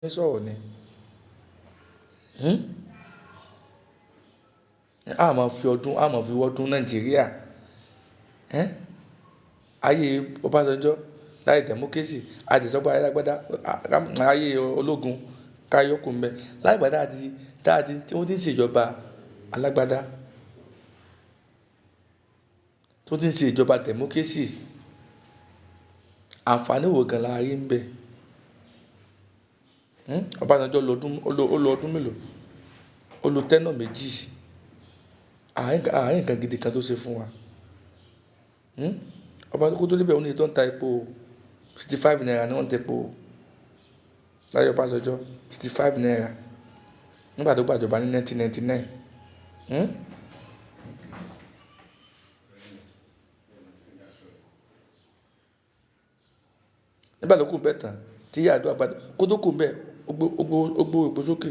ní sọ̀rọ̀ ni. A máa fi wọ́dún Nàìjíríà. Ayé Ọbásanjọ́ láyé democracy, àdìsọ́gbà alágbádá, ayé ológun káyọ́kù ńbẹ. Láyé ìgbà tí wọ́n ti ń ṣèjọba alágbádá, tó ti ń ṣe ìjọba democracy, àǹfààní wo gan la rí ńbẹ? Ọbásanjọ́ lo ọdún mélòó? Ó lo tẹ́nọ̀ méjì. Àárín nǹkan gidi kan tó ṣe fún wa. Ọbásanjọ́ kó tó débẹ̀ ó ní tó ń ta epo 65 naira ní wọ́n ń ta epo. Láyé Ọbásanjọ́ 65 naira nígbà tó gbàjọba ní 1999. Nígbà tó kù bẹ́ẹ̀ tán tí Yar'Adua kó tó kù bẹ́ẹ̀ ó gbé epo sókè.